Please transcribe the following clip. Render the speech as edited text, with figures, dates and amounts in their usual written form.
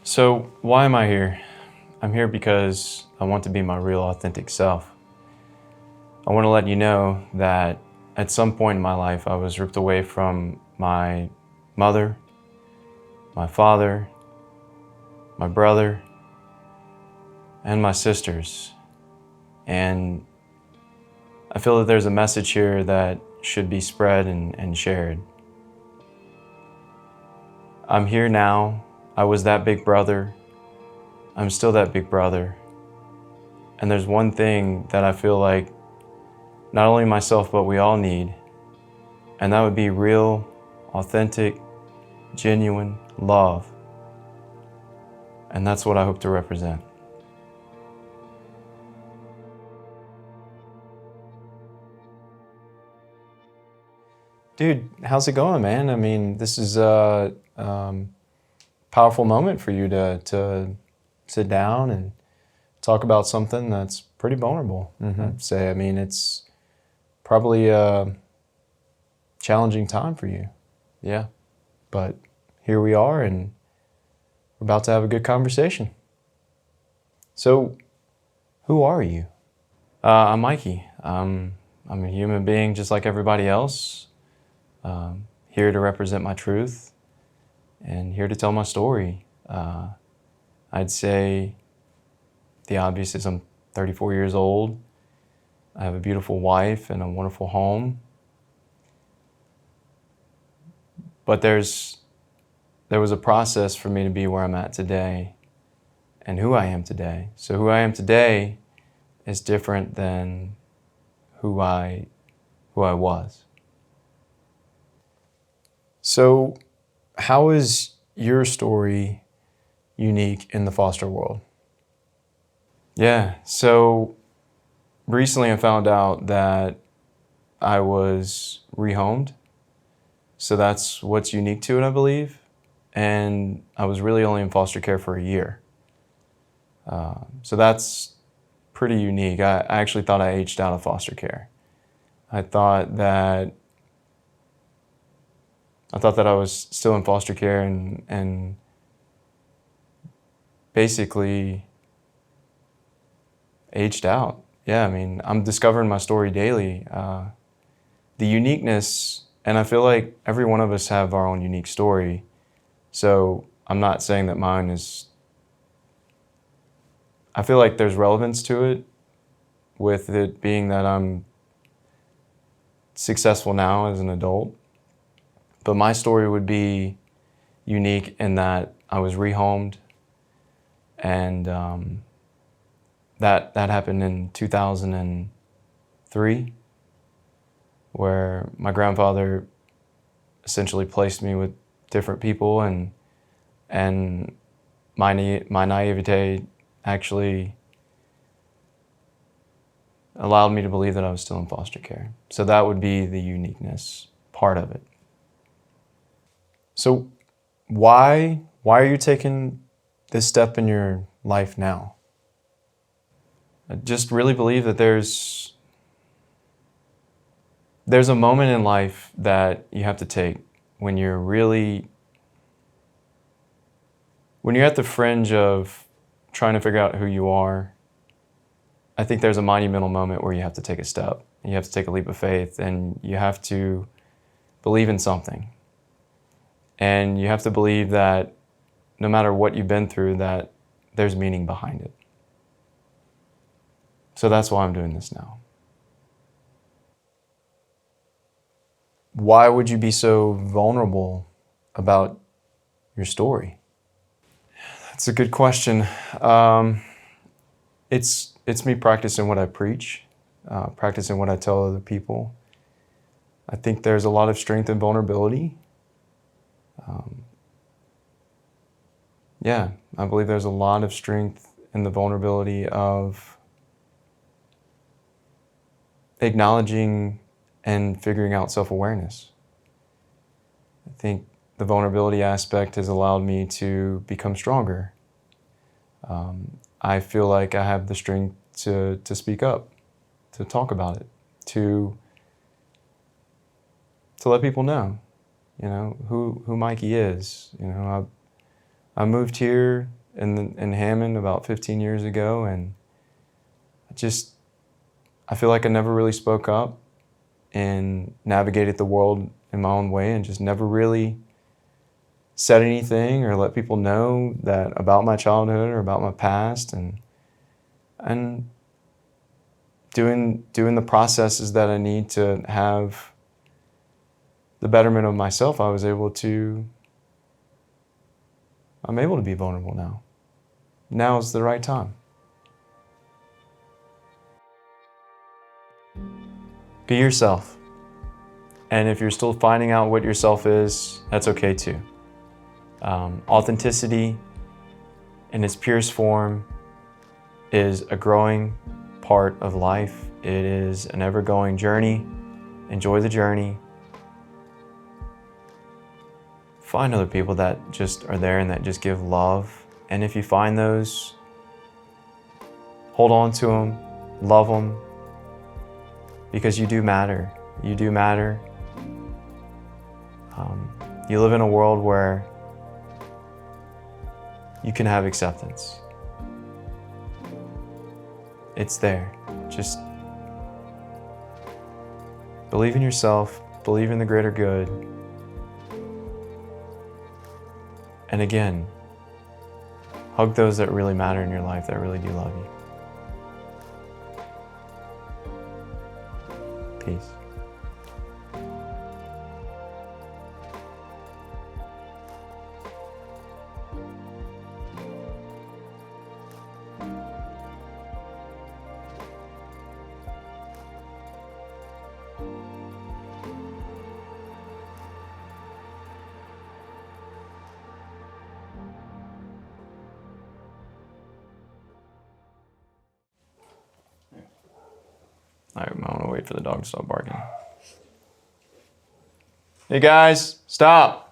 So, why am I here? I'm here because I want to be my real, authentic self. I want to let you know that at some point in my life, I was ripped away from my mother, my father, my brother, and my sisters. And I feel that there's a message here that should be spread and shared. I'm here now. I was that big brother. I'm still that big brother. And there's one thing that I feel like not only myself, but we all need, and that would be real, authentic, genuine love. And that's what I hope to represent. Dude, how's it going, man? I mean, this is a powerful moment for you to sit down and talk about something that's pretty vulnerable, I'd say. I mean, it's probably a challenging time for you. Yeah. But here we are, and we're about to have a good conversation. So, who are you? I'm Mikey. I'm a human being just like everybody else. Here to represent my truth and here to tell my story. I'd say the obvious is I'm 34 years old. I have a beautiful wife and a wonderful home. But there was a process for me to be where I'm at today and who I am today. So who I am today is different than who I was. So how is your story unique in the foster world? Yeah, so recently I found out that I was rehomed. So that's what's unique to it, I believe. And I was really only in foster care for a year. So that's pretty unique. I actually thought I aged out of foster care. I thought that I was still in foster care and basically aged out. Yeah, I mean, I'm discovering my story daily. The uniqueness, and I feel like every one of us have our own unique story. So I'm not saying that mine is, I feel like there's relevance to it with it being that I'm successful now as an adult. But my story would be unique in that I was rehomed, and that happened in 2003, where my grandfather essentially placed me with different people, and my naivete actually allowed me to believe that I was still in foster care. So that would be the uniqueness part of it. So why are you taking this step in your life now? I just really believe that there's a moment in life that you have to take when you're at the fringe of trying to figure out who you are. I think there's a monumental moment where you have to take a step. You have to take a leap of faith, and you have to believe in something. And you have to believe that no matter what you've been through, that there's meaning behind it. So that's why I'm doing this now. Why would you be so vulnerable about your story? That's a good question. It's me practicing what I preach, practicing what I tell other people. I think there's a lot of strength in vulnerability. Yeah, I believe there's a lot of strength in the vulnerability of acknowledging and figuring out self-awareness. I think the vulnerability aspect has allowed me to become stronger. I feel like I have the strength to speak up, to talk about it, to let people know, who Mikey is. I moved here in Hammond about 15 years ago, and I feel like I never really spoke up and navigated the world in my own way, and just never really said anything or let people know that about my childhood or about my past, and doing the processes that I need to have the betterment of myself. I'm able to be vulnerable now. Now is the right time. Be yourself. And if you're still finding out what yourself is, that's okay too. Authenticity in its purest form is a growing part of life. It is an ever-going journey. Enjoy the journey. Find other people that just are there and that just give love. And if you find those, hold on to them, love them, because you do matter. You do matter. You live in a world where you can have acceptance. It's there. Just believe in yourself, believe in the greater good. And again, hug those that really matter in your life, that really do love you. Peace. I'm gonna wait for the dog to stop barking. Hey guys, stop.